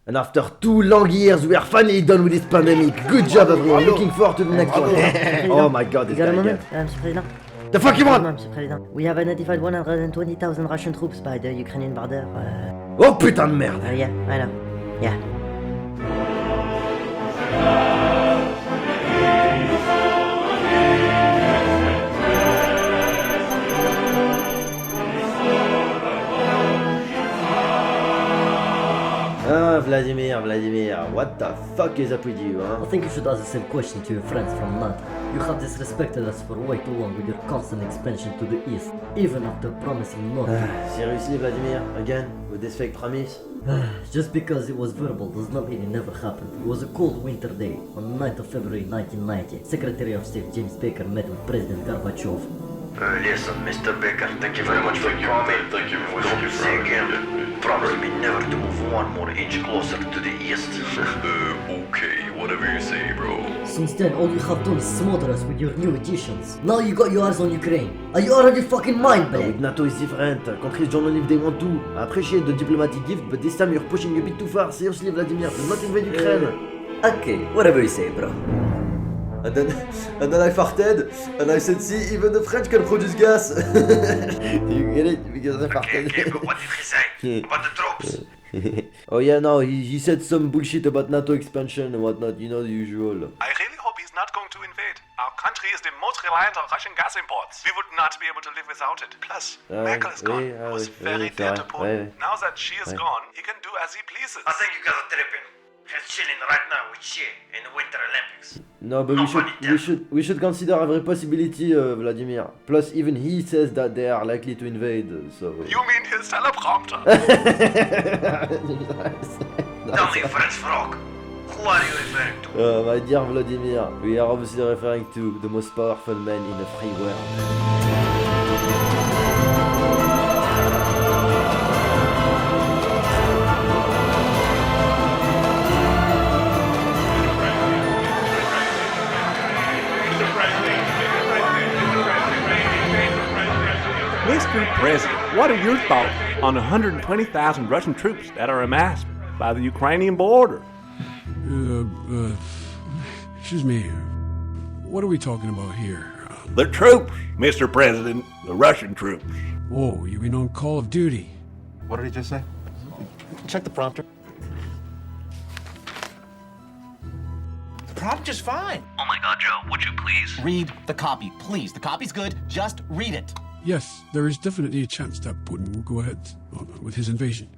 And after 2 long years, we are finally done with this pandemic. Good job, everyone. Looking forward to the next one. Oh my god, this You got a guy moment, again. Mr. President? The fuck you want? Mr. President. We have identified 120,000 Russian troops by the Ukrainian border. Oh putain de merde. Yeah, I know. Yeah. Vladimir, what the fuck is up with you, huh? I think you should ask the same question to your friends from NATO. You have disrespected us for way too long with your constant expansion to the east, even after promising not to. Seriously, Vladimir? Again? With this fake promise? Just because it was verbal does not mean it never happened. It was a cold winter day, on the 9th of February 1990. Secretary of State James Baker met with President Gorbachev. Listen, Mr. Baker, thank you very much for coming. Thank you. We hope to see you again. Promise me never to move 1 more inch closer to the east. Okay, whatever you say, bro. Since then, all you have done is smother us with your new additions. Now you got your eyes on Ukraine. Are you out of your fucking mind, With man? NATO is different. Countries don't only if they want to. I appreciate the diplomatic gift, but this time you're pushing a bit too far. Seriously, Vladimir, do not invade Ukraine. Okay, whatever you say, bro. And then I farted, and I said, see, even the French can produce gas. You get it? Because I farted. Okay, but what did he say? About the troops? Oh yeah, no, he said some bullshit about NATO expansion and whatnot, you know the usual. I really hope he's not going to invade. Our country is the most reliant on Russian gas imports. We would not be able to live without it. Plus, Merkel is gone. He was very dear to Putin. Now that she is gone, he can do as he pleases. I think you guys are tripping. He's chilling right now with Xi in the Winter Olympics. No, but we should consider every possibility, Vladimir. Plus, even he says that they are likely to invade, so... You mean his teleprompter? Tell me, French frog, who are you referring to? My dear Vladimir, we are obviously referring to the most powerful man in the free world. Mr. President, what are your thoughts on 120,000 Russian troops that are amassed by the Ukrainian border? Excuse me. What are we talking about here? The troops, Mr. President, the Russian troops. Oh, you mean on Call of Duty? What did he just say? Check the prompter. The prompt is fine. Oh my god, Joe, would you please? Read the copy, please. The copy's good. Just read it. Yes, there is definitely a chance that Putin will go ahead with his invasion.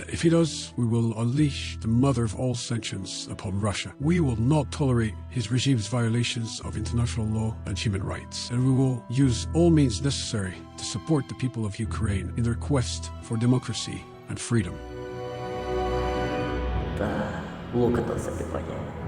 If he does, we will unleash the mother of all sanctions upon Russia. We will not tolerate his regime's violations of international law and human rights, and we will use all means necessary to support the people of Ukraine in their quest for democracy and freedom. Look at us, everybody.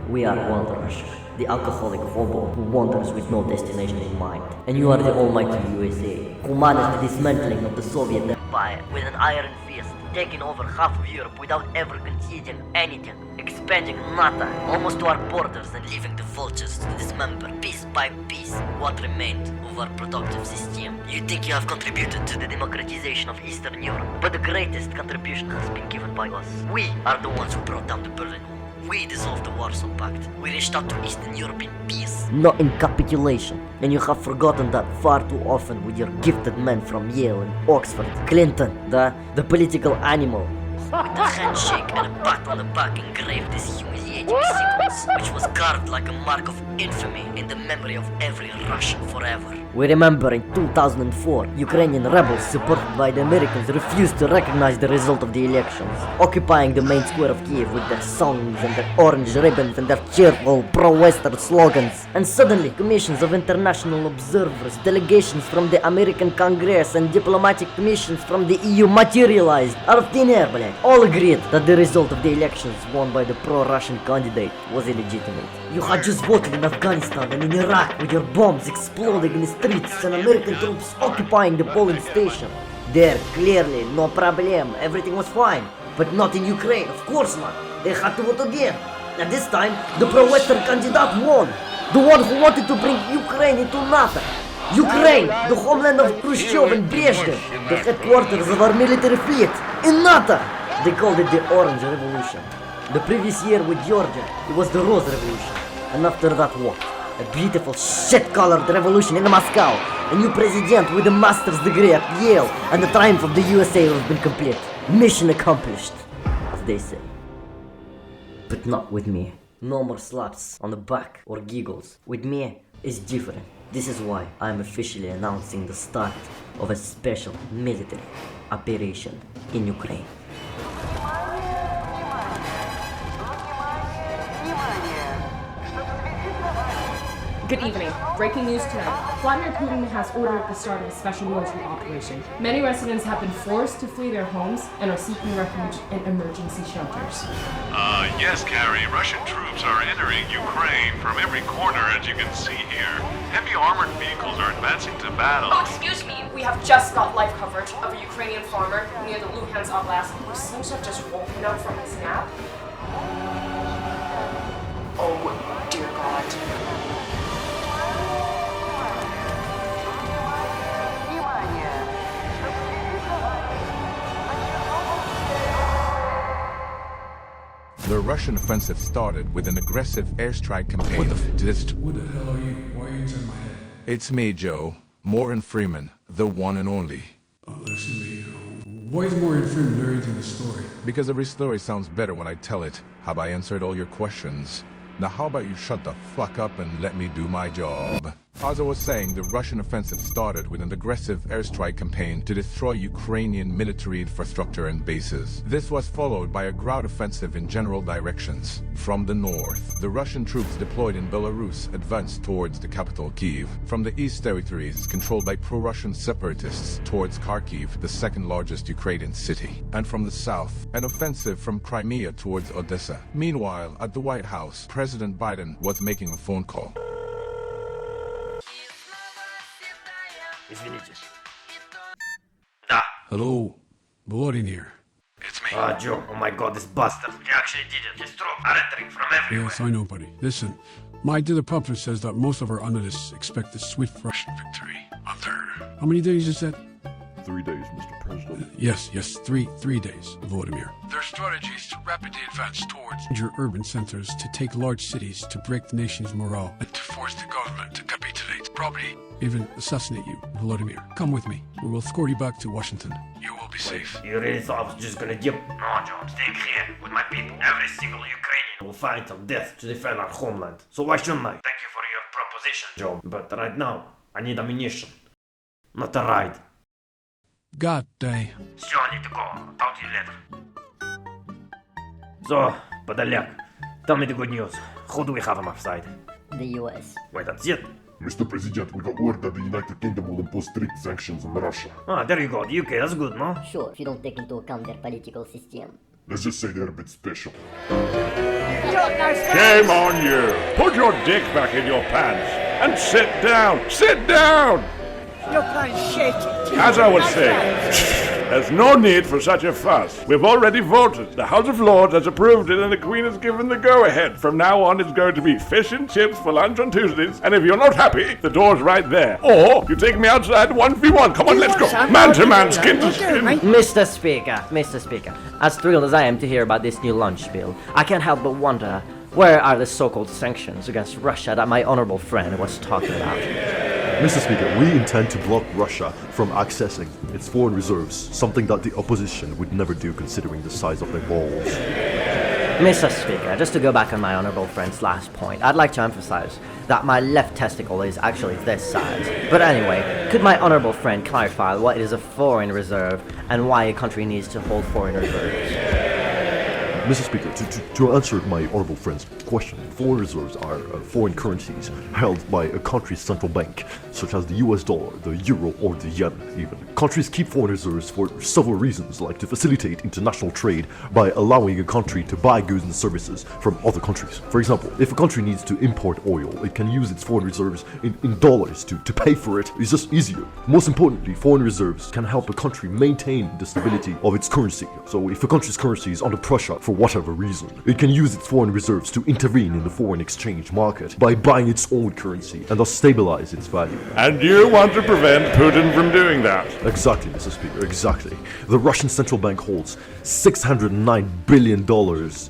We are wanderers. The alcoholic hobo who wanders with no destination in mind. And you are the almighty USA, who managed the dismantling of the Soviet Empire with an iron fist, taking over half of Europe without ever conceding anything, expanding NATO almost to our borders and leaving the vultures to dismember piece by piece what remained of our productive system. You think you have contributed to the democratization of Eastern Europe, but the greatest contribution has been given by us. We are the ones who brought down the Berlin Wall. We dissolved the Warsaw Pact. We reached out to Eastern Europe in peace, not in capitulation. And you have forgotten that far too often with your gifted men from Yale and Oxford. Clinton, the political animal, with a handshake and a pat on the back engraved this humiliating sequence, which was carved like a mark of infamy in the memory of every Russian forever. We remember in 2004, Ukrainian rebels supported by the Americans refused to recognize the result of the elections, occupying the main square of Kiev with their songs and their orange ribbons and their cheerful pro-Western slogans. And suddenly, commissions of international observers, delegations from the American Congress and diplomatic commissions from the EU materialized out of thin air, блядь. All agreed that the result of the elections won by the pro-Russian candidate was illegitimate. You had just voted in Afghanistan and in Iraq with your bombs exploding in the streets and American troops occupying the polling station. There, clearly, no problem, everything was fine. But not in Ukraine, of course not. They had to vote again. And this time, the pro-Western candidate won. The one who wanted to bring Ukraine into NATO. Ukraine, the homeland of Khrushchev and Brezhnev, the headquarters of our military fleet. In NATO! They called it the Orange Revolution. The previous year with Georgia, it was the Rose Revolution. And after that what? A beautiful shit-colored revolution in Moscow. A new president with a master's degree at Yale. And the triumph of the USA has been complete. Mission accomplished, as they say. But not with me. No more slaps on the back or giggles. With me, it's different. This is why I'm officially announcing the start of a special military operation in Ukraine. Good evening. Breaking news tonight. Vladimir Putin has ordered the start of a special military operation. Many residents have been forced to flee their homes and are seeking refuge in emergency shelters. Yes, Carrie. Russian troops are entering Ukraine from every corner, as you can see here. Heavy armored vehicles are advancing to battle. Oh, excuse me. We have just got live coverage of a Ukrainian farmer near the Luhansk Oblast who seems to have just woken up from his nap. Oh, dear God. The Russian offensive started with an aggressive airstrike campaign What the hell are you? Why are you inside my head? It's me, Joe. Morgan Freeman, the one and only. Listen to me. Why is Morgan Freeman narrating the story? Because every story sounds better when I tell it. Have I answered all your questions? Now how about you shut the fuck up and let me do my job? As I was saying, the Russian offensive started with an aggressive airstrike campaign to destroy Ukrainian military infrastructure and bases. This was followed by a ground offensive in general directions. From the north, the Russian troops deployed in Belarus advanced towards the capital Kyiv. From the east territories, controlled by pro-Russian separatists, towards Kharkiv, the second largest Ukrainian city. And from the south, an offensive from Crimea towards Odessa. Meanwhile, at the White House, President Biden was making a phone call. Извините. Hello, Volodin here. It's me. Joe, oh my god, this bastard. He actually did it. His troops are entering from everywhere. Yes, I know, buddy. Listen, my teleprompter says that most of our analysts expect a swift Russian victory. How many days is that? 3 days, Mr. President. Yes, 3 days, Vladimir. Their strategy is to rapidly advance towards major urban centers, to take large cities, to break the nation's morale, and to force the government to capitulate. Probably even assassinate you, Vladimir. Come with me. We will escort you back to Washington. You will be safe. You really thought I was just gonna dip? No, Joe, I'm staying here with my people. Every single Ukrainian will fight till death to defend our homeland. So why shouldn't I? Thank you for your proposition, Joe. But right now, I need ammunition. Not a ride. God day. Все, I need to go. Talk to you later. So, Подоляк, tell me the good news. Who do we have on our side? The US. Wait, that's it? Mr. President, we got word that the United Kingdom will impose strict sanctions on Russia. There you go. The UK, that's good, no? Sure, if you don't take into account their political system. Let's just say they're a bit special. Shame on you! Put your dick back in your pants and sit down! Sit down! You're playing shaky. As I was saying, there's no need for such a fuss. We've already voted. The House of Lords has approved it and the Queen has given the go-ahead. From now on, it's going to be fish and chips for lunch on Tuesdays, and if you're not happy, the door's right there. Or you take me outside 1v1. Come on, let's go. Man to man, skin to skin. Mr. Speaker, as thrilled as I am to hear about this new lunch bill, I can't help but wonder, where are the so-called sanctions against Russia that my honorable friend was talking about? Mr. Speaker, we intend to block Russia from accessing its foreign reserves, something that the opposition would never do considering the size of their balls. Mr. Speaker, just to go back on my honorable friend's last point, I'd like to emphasize that my left testicle is actually this size. But anyway, could my honorable friend clarify what is a foreign reserve and why a country needs to hold foreign reserves? Mr. Speaker, to answer my honorable friend's question, foreign reserves are foreign currencies held by a country's central bank, such as the US dollar, the euro, or the yen even. Countries keep foreign reserves for several reasons, like to facilitate international trade by allowing a country to buy goods and services from other countries. For example, if a country needs to import oil, it can use its foreign reserves in dollars to pay for it. It's just easier. Most importantly, foreign reserves can help a country maintain the stability of its currency. So if a country's currency is under pressure for whatever reason, it can use its foreign reserves to intervene in the foreign exchange market by buying its own currency and thus stabilize its value. And you want to prevent Putin from doing that? Exactly, Mr. Speaker, exactly. The Russian central bank holds $609 billion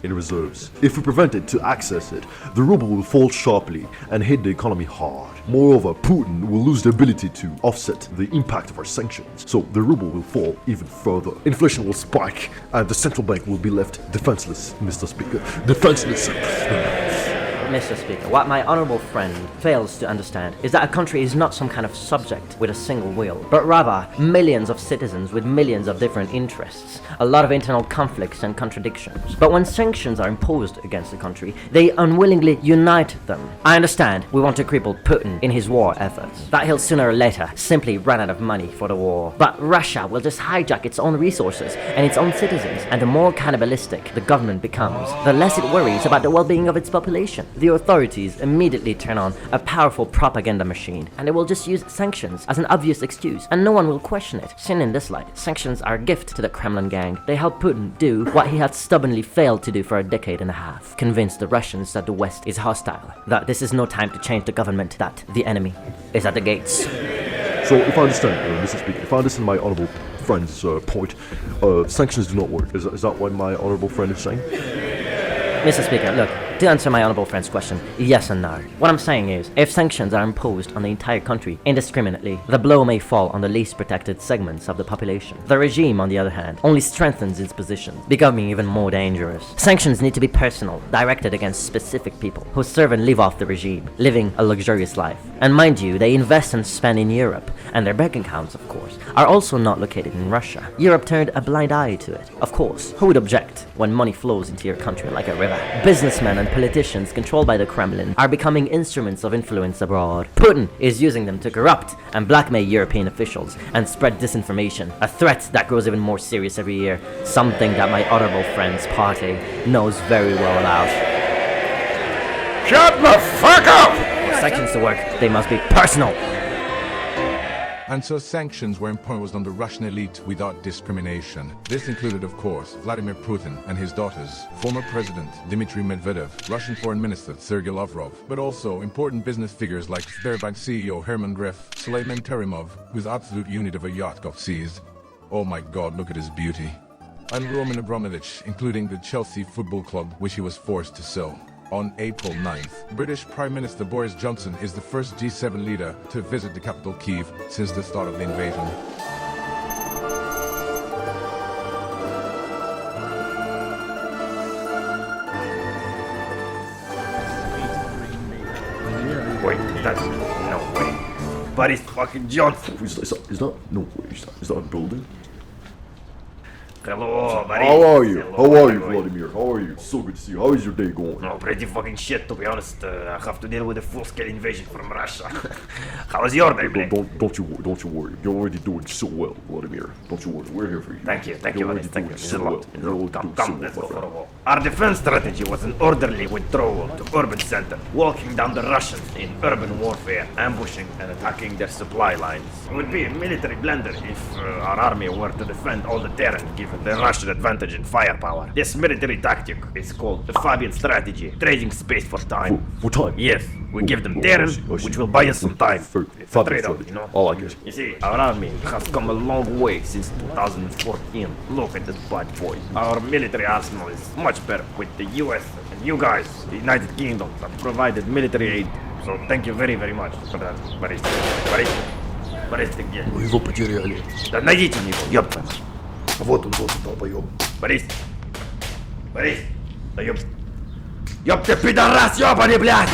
in reserves. If we prevent it to access it, the ruble will fall sharply and hit the economy hard. Moreover, Putin will lose the ability to offset the impact of our sanctions, so the ruble will fall even further. Inflation will spike, and the central bank will be left defenseless, Mr. Speaker. Defenseless. Mr. Speaker, what my honorable friend fails to understand is that a country is not some kind of subject with a single will, but rather millions of citizens with millions of different interests, a lot of internal conflicts and contradictions. But when sanctions are imposed against a country, they unwillingly unite them. I understand we want to cripple Putin in his war efforts, that he'll sooner or later simply run out of money for the war. But Russia will just hijack its own resources and its own citizens, and the more cannibalistic the government becomes, the less it worries about the well-being of its population. The authorities immediately turn on a powerful propaganda machine, and they will just use sanctions as an obvious excuse, and no one will question it. Seen in this light, sanctions are a gift to the Kremlin gang. They help Putin do what he had stubbornly failed to do for a decade and a half: convince the Russians that the West is hostile, that this is no time to change the government, that the enemy is at the gates. So, if I understand, Mr. Speaker, if I understand my honorable friend's point, sanctions do not work. Is that what my honorable friend is saying? Mr. Speaker, look, to answer my honorable friend's question, yes and no. What I'm saying is, if sanctions are imposed on the entire country indiscriminately, the blow may fall on the least protected segments of the population. The regime, on the other hand, only strengthens its position, becoming even more dangerous. Sanctions need to be personal, directed against specific people who serve and live off the regime, living a luxurious life. And mind you, they invest and spend in Europe, and their bank accounts, of course, are also not located in Russia. Europe turned a blind eye to it. Of course, who would object when money flows into your country like a river? Businessmen and politicians controlled by the Kremlin are becoming instruments of influence abroad. Putin is using them to corrupt and blackmail European officials and spread disinformation, a threat that grows even more serious every year, something that my honorable friend's party knows very well about. Shut the fuck up! For sanctions to work, they must be personal. And so sanctions were imposed on the Russian elite without discrimination. This included, of course, Vladimir Putin and his daughters, former President Dmitry Medvedev, Russian Foreign Minister Sergei Lavrov, but also important business figures like Sberbank CEO Herman Gref, Suleiman Terimov, whose absolute unit of a yacht got seized. Oh my god, look at his beauty. And Roman Abramovich, including the Chelsea Football Club, which he was forced to sell. On April 9th, British Prime Minister Boris Johnson is the first G7 leader to visit the capital Kyiv since the start of the invasion. Wait, that's no way. Boris fucking Johnson. Is that no way? Is that a building? Hello, Boris. How are you? Hello, How are you, boy. Vladimir? How are you? So good to see you. How is your day going? No, pretty fucking shit, to be honest. I have to deal with a full-scale invasion from Russia. How was your day, man? Don't you worry. You're already doing so well, Vladimir. Don't you worry. We're here for you. Thank you, You're Boris. already Thank you. doing It's so a well. lot. You're already Come, doing so let's well, go my for a friend. walk. Our defense strategy was an orderly withdrawal to urban center, walking down the Russians in urban warfare, ambushing and attacking their supply lines. It would be a military blunder if our army were to defend all the terrain given the Russian advantage in firepower. This military tactic is called the Fabian strategy, trading space for time. For time? Yes, we give them terrain, which will buy us some time. It's a Fabian trade-off, strategy. you know? I like it. You see, our army has come a long way since 2014. Look at this bad boy. Our military arsenal is much better with the US and you guys, the United Kingdom, have provided military aid. So thank you very, very much for that, Борис. Борис, ты где? Мы его потеряли. Да найдите него, ёпта. Вот он, долбоёб. Борис. Да ёп. Ёп ты, пидорас, ёбаный, блядь!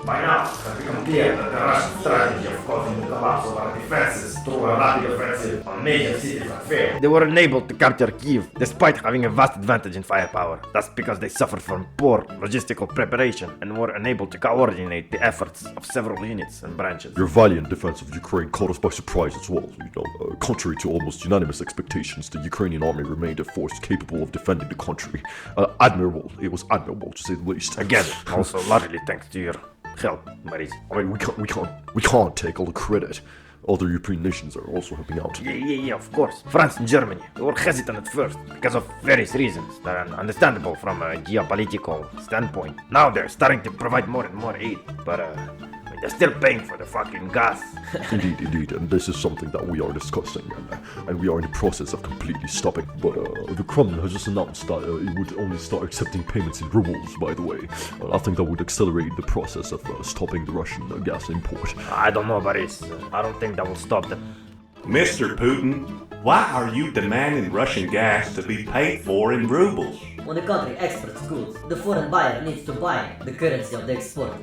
By now, it has become clear that the Russian strategy of causing the collapse of our defenses through a rapid offensive on major cities had failed. They were unable to capture Kyiv, despite having a vast advantage in firepower. That's because they suffered from poor logistical preparation and were unable to coordinate the efforts of several units and branches. Your valiant defense of Ukraine caught us by surprise as well. Contrary to almost unanimous expectations, the Ukrainian army remained a force capable of defending the country. Admirable. It was admirable, to say the least. Again, also largely thanks to your help, Boris. I mean, we can't take all the credit. other European nations are also helping out. Yeah, of course. France and Germany, they were hesitant at first because of various reasons that are understandable from a geopolitical standpoint. Now they're starting to provide more and more aid, but they're still paying for the fucking gas. Indeed, and this is something that we are discussing, and we are in the process of completely stopping. But the Kremlin has just announced that it would only start accepting payments in rubles, by the way. I think that would accelerate the process of stopping the Russian gas import. I don't know, Boris. I don't think that will stop them. Mr. Putin, why are you demanding Russian gas to be paid for in rubles? When a country exports goods, the foreign buyer needs to buy the currency of the exporter.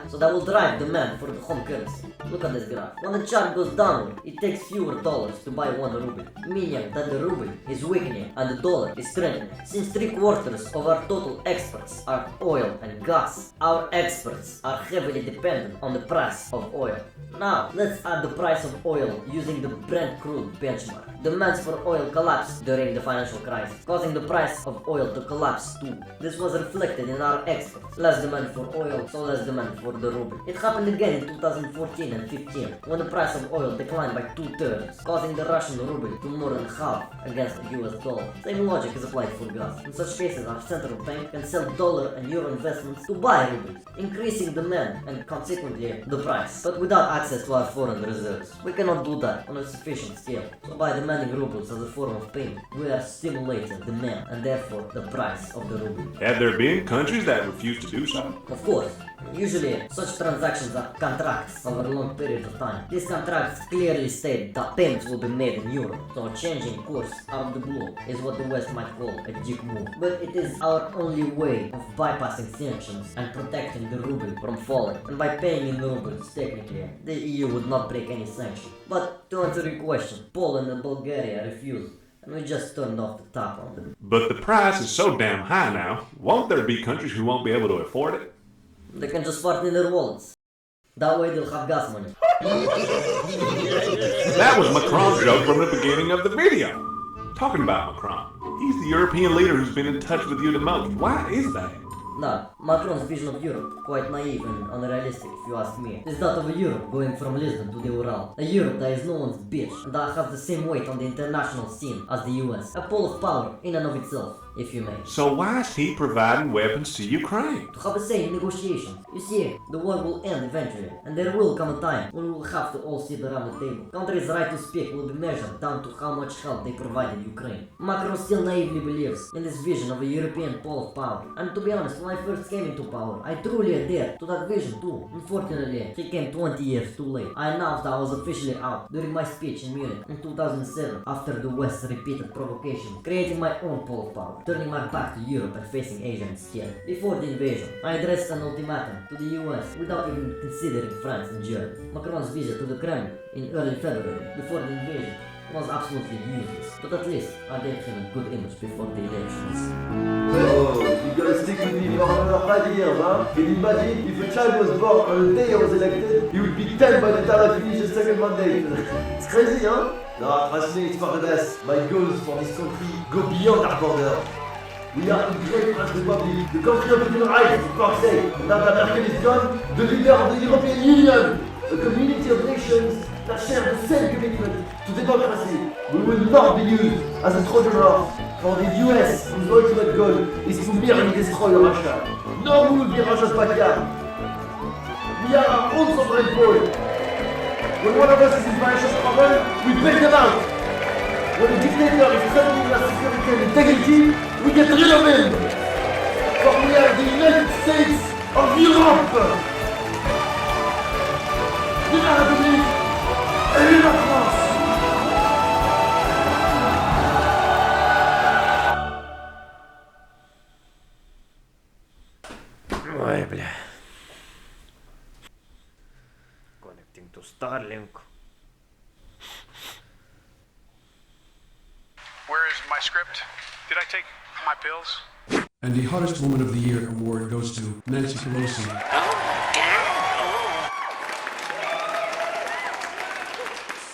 So that will drive demand for the home currency. Look at this graph. When the chart goes downward, it takes fewer dollars to buy 1 ruble, meaning that the ruble is weakening and the dollar is strengthening. Since 3/4 of our total exports are oil and gas, our exports are heavily dependent on the price of oil. Now, let's add the price of oil using the Brent crude benchmark. Demands for oil collapsed during the financial crisis, causing the price of oil to collapse too. This was reflected in our exports. Less demand for oil, so less demand for the ruble. It happened again in 2014 and 15, when the price of oil declined by 2/3, causing the Russian ruble to more than halve against the US dollar. Same logic is applied for gas. In such cases, our central bank can sell dollar and euro investments to buy rubles, increasing demand and consequently the price, but without access to our foreign reserves. We cannot do that on a sufficient scale. So by demanding rubles as a form of payment, we are stimulating demand and therefore the price of the ruble. Have there been countries that refuse to do so? Of course. Usually, such transactions are contracts over long periods of time. These contracts clearly state that payments will be made in euro, so changing course out of the blue is what the West might call a dick move. But it is our only way of bypassing sanctions and protecting the ruble from falling. And by paying in rubles, technically, the EU would not break any sanction. But to answer your question, Poland and Bulgaria refused, and we just turned off the tap on them. But the price is so damn high now, won't there be countries who won't be able to afford it? They can just fart in their wallets. That way they'll have gas money. That was Macron's joke from the beginning of the video. Talking about Macron, he's the European leader who's been in touch with you the most. Why is that? Nah, Macron's vision of Europe, quite naive and unrealistic if you ask me, is that of a Europe going from Lisbon to the Ural. A Europe that is no one's bitch and that has the same weight on the international scene as the US. A pole of power in and of itself, if you may. So why is he providing weapons to Ukraine? To have a say in negotiations. You see, the war will end eventually, and there will come a time when we will have to all sit around the table. Countries' right to speak will be measured down to how much help they provided Ukraine. Macron still naively believes in this vision of a European pole of power. And to be honest, when I first came into power, I truly adhered to that vision too. Unfortunately, he came 20 years too late. I announced that I was officially out during my speech in Munich in 2007 after the West's repeated provocations, creating my own pole of power, turning my back to Europe and facing Asia instead. Before the invasion, I addressed an ultimatum to the US without even considering France and Germany. Macron's visit to the Kremlin in early February, before the invasion, was absolutely useless, but at least I gave him a good image before the elections. Oh, you gotta stick with me for another 5 years, huh? Can you imagine if a child was born on the day I was elected, he would be 10 by the time I finish the second mandate. It's crazy, huh? No, trust me, it's for the best. My goals for this country go beyond our border. We are a great French Republic, the country of human rights, for fuck's sake. Now that Merkel is gone, the leader of the European Union, a community of nations that share the same commitment to democracy. We will not be used as a Trojan horse for the US, whose ultimate goal is to merely destroy Russia. No, we will be Russia's backyard. We are our own sovereign pole. When one of us is in financial trouble, we bail them out. When a dictator is threatening our security and integrity, we get rid of him. For we are the United States of Europe. Vive la République et vive la France. Ой, бля. Connecting to Starlink. Where is my script? Did I take my pills? And the hottest woman of the year award goes to Nancy Pelosi.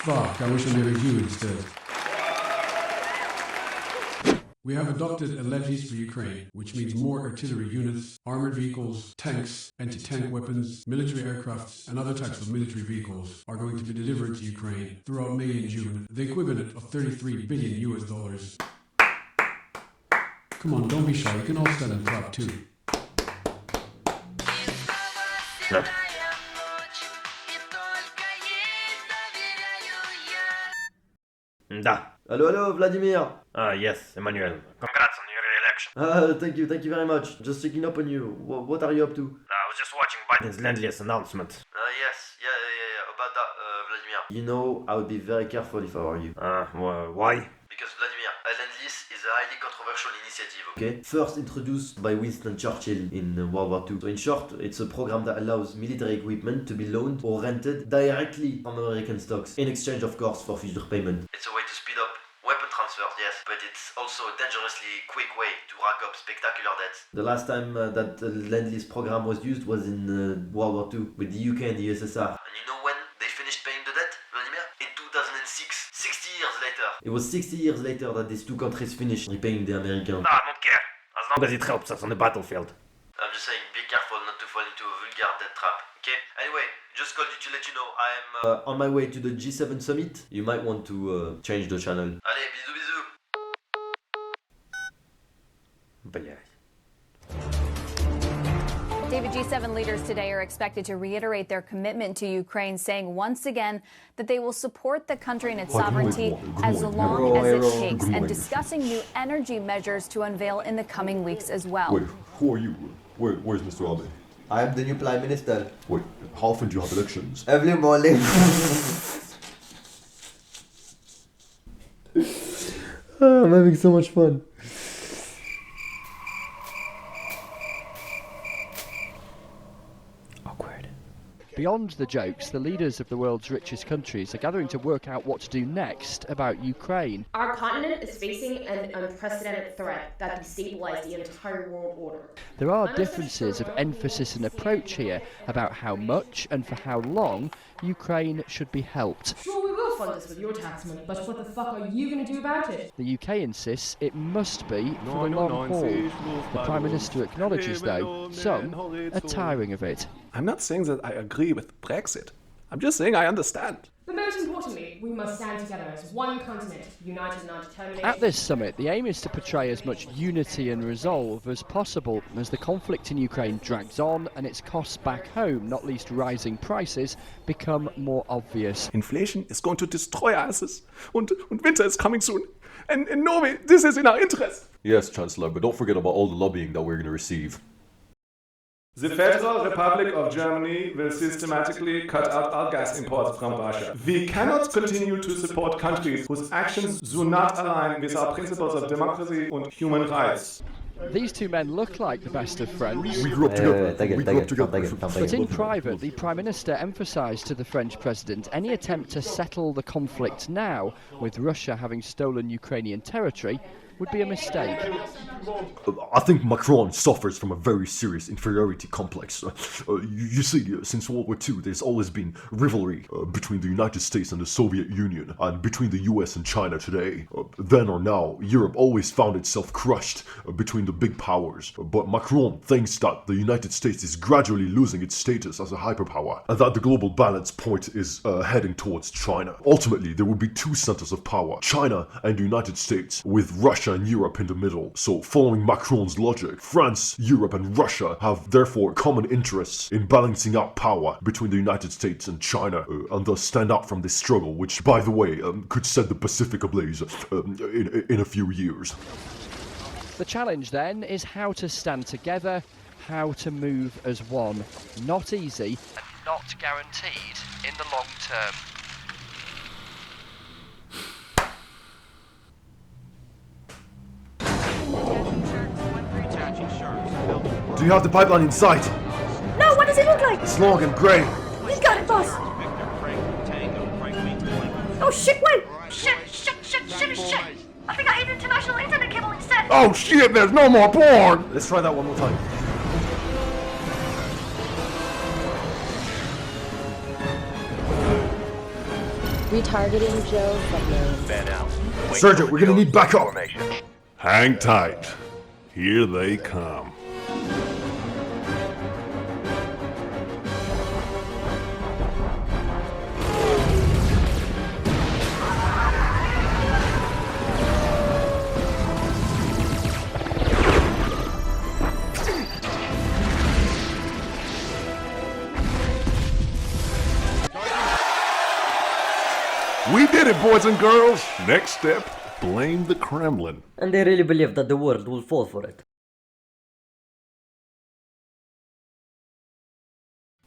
Fuck, I wish I married you instead. We have adopted a levies for Ukraine, which means more artillery units, armored vehicles, tanks, anti-tank weapons, military aircrafts, and other types of military vehicles are going to be delivered to Ukraine throughout May and June, the equivalent of $33 billion US. Come on, don't be shy. You can all stand and clap too. Yeah. Da. Hello, Vladimir. Yes, Emmanuel. Congrats on your re-election. Thank you very much. Just checking up on you. What are you up to? I was just watching Biden's Lend-Lease announcement. Yes, about that, Vladimir. You know, I would be very careful if I were you. Why? Because Vladimir, Lend-Lease is a highly controversial initiative, okay? First introduced by Winston Churchill in World War II. So in short, it's a program that allows military equipment to be loaned or rented directly from American stocks, in exchange, of course, for future payment. It's a way to speed up weapon transfers, yes, but it's also a dangerously quick way to rack up spectacular debts. The last time that the Lend-Lease program was used was in World War II, with the UK and the USSR. And you know when they finished paying the debt, Vladimir? In 2006. 60 years later. It was 60 years later that these two countries finished repaying the Americans. I don't care. As long as it helps us on the battlefield. I'm just saying, be careful not to fall into a vulgar debt trap, okay? Anyway, just called you to let you know I'm on my way to the G7 summit. You might want to change the channel. Allez, bisous. Блять. David, G7 leaders today are expected to reiterate their commitment to Ukraine, saying once again that they will support the country and its sovereignty as long as it takes, and discussing new energy measures to unveil in the coming weeks as well. Wait, who are you? Where's Mr. Abe? I am the new Prime Minister. Wait, how often do you have elections? Every morning. I'm having so much fun. Beyond the jokes, the leaders of the world's richest countries are gathering to work out what to do next about Ukraine. Our continent is facing an unprecedented threat that destabilizes the entire world order. There are differences of emphasis and approach here about how much and for how long Ukraine should be helped. Sure, we will fund this with your tax money, but what the fuck are you going to do about it? The UK insists it must be for the long haul. The Prime Minister acknowledges, though, some are tiring of it. I'm not saying that I agree with Brexit. I'm just saying I understand. But most importantly, we must stand together as one continent, united in our determination. At this summit, the aim is to portray as much unity and resolve as possible as the conflict in Ukraine drags on and its costs back home, not least rising prices, become more obvious. Inflation is going to destroy us, and winter is coming soon. And in Norway, this is in our interest. Yes, Chancellor, but don't forget about all the lobbying that we're going to receive. The Federal Republic of Germany will systematically cut out our gas imports from Russia. We cannot continue to support countries whose actions do not align with our principles of democracy and human rights. These two men look like the best of friends. We grew up together. But in private, the Prime Minister emphasised to the French President any attempt to settle the conflict now, with Russia having stolen Ukrainian territory, would be a mistake. I think Macron suffers from a very serious inferiority complex. You see, since World War II, there's always been rivalry between the United States and the Soviet Union, and between the US and China today. Then or now, Europe always found itself crushed between the big powers. But Macron thinks that the United States is gradually losing its status as a hyperpower, and that the global balance point is heading towards China. Ultimately, there would be two centers of power, China and the United States, with Russia and Europe in the middle. So following Macron's logic, France, Europe and Russia have therefore common interests in balancing out power between the United States and China, and thus stand out from this struggle, which, by the way, could set the Pacific ablaze in a few years. The challenge then is how to stand together, how to move as one. Not easy and not guaranteed in the long term. Do you have the pipeline in sight? No, what does it look like? It's long and grey. You got it, boss. Oh shit, wait. Shit. I think I hit international internet cable instead. Oh shit, there's no more porn! Let's try that one more time. Retargeting Joe submarine. Sergeant, we're gonna need backup. Hang tight. Here they come. We did it, boys and girls. Next step, blame the Kremlin. And they really believe that the world will fall for it.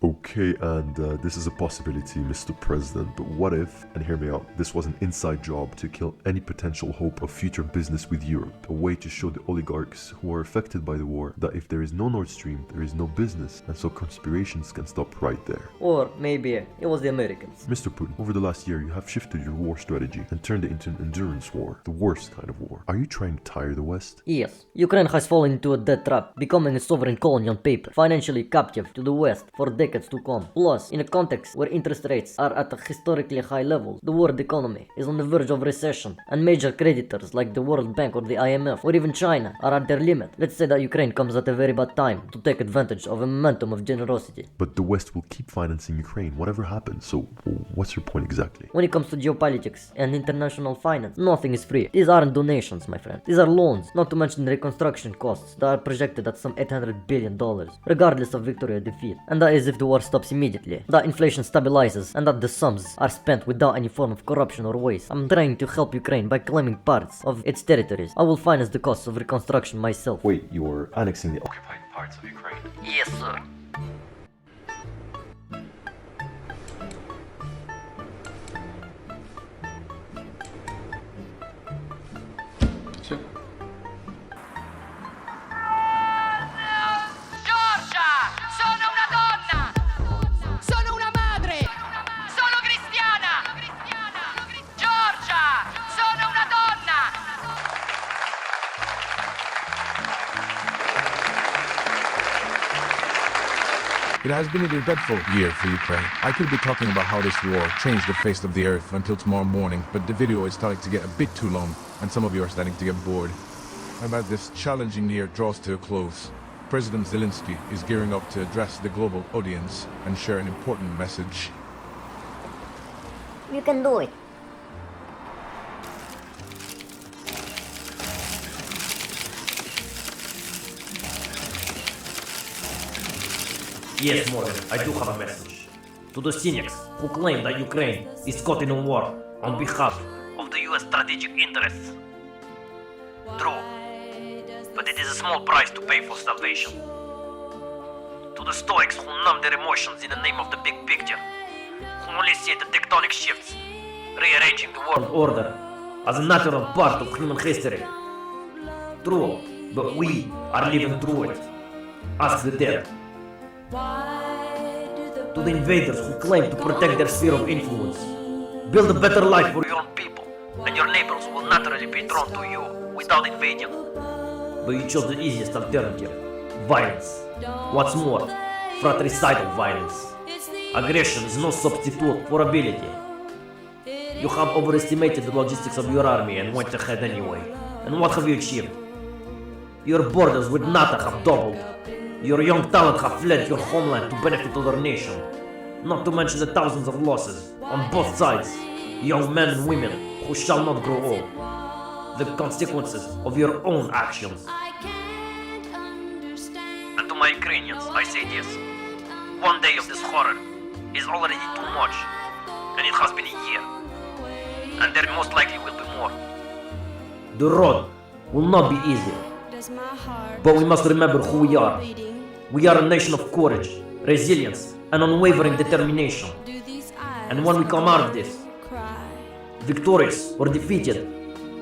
Okay, and this is a possibility, Mr. President, but what if, and hear me out, this was an inside job to kill any potential hope of future business with Europe, a way to show the oligarchs who are affected by the war that if there is no Nord Stream, there is no business, and so conspirations can stop right there. Or maybe it was the Americans. Mr. Putin, over the last year you have shifted your war strategy and turned it into an endurance war, the worst kind of war. Are you trying to tire the West? Yes, Ukraine has fallen into a death trap, becoming a sovereign colony on paper, financially captive to the West for decades to come. Plus, in a context where interest rates are at a historically high level, the world economy is on the verge of recession, and major creditors like the World Bank or the IMF or even China are at their limit. Let's say that Ukraine comes at a very bad time to take advantage of a momentum of generosity. But the West will keep financing Ukraine, whatever happens, so what's your point exactly? When it comes to geopolitics and international finance, nothing is free. These aren't donations, my friend. These are loans, not to mention the reconstruction costs that are projected at some $800 billion, regardless of victory or defeat. And that is if the war stops immediately, that inflation stabilizes, and that the sums are spent without any form of corruption or waste. I'm trying to help Ukraine by claiming parts of its territories. I will finance the costs of reconstruction myself. Wait, you're annexing the Occupied parts of Ukraine. Yes, sir. It has been an eventful year for Ukraine. I could be talking about how this war changed the face of the earth until tomorrow morning, but the video is starting to get a bit too long, and some of you are starting to get bored. As this challenging year draws to a close, President Zelensky is gearing up to address the global audience and share an important message. You can do it. Yes, Morgan, I do have a message. To the cynics who claim that Ukraine is caught in a war on behalf of the US strategic interests. True, but it is a small price to pay for salvation. To the stoics who numb their emotions in the name of the big picture, who only see the tectonic shifts, rearranging the world order as a natural part of human history. True, but we are living through it. Ask the dead. To the invaders who claim to protect their sphere of influence, build a better life for your own people, and your neighbors will naturally be drawn to you without invading. But you chose the easiest alternative, violence. What's more, fratricidal violence. Aggression is no substitute for ability. You have overestimated the logistics of your army and went ahead anyway. And what have you achieved? Your borders with NATO have doubled. Your young talent have fled your homeland to benefit other nation. Not to mention the thousands of losses, on both sides, young men and women who shall not grow old. The consequences of your own actions. And to my Ukrainians, I say this. One day of this horror is already too much, and it has been a year. And there most likely will be more. The road will not be easy, but we must remember who we are. We are a nation of courage, resilience, and unwavering determination. And when we come out of this, victorious or defeated,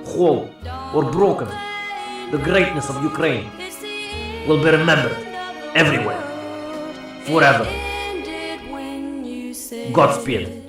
whole or broken, the greatness of Ukraine will be remembered everywhere, forever. Godspeed.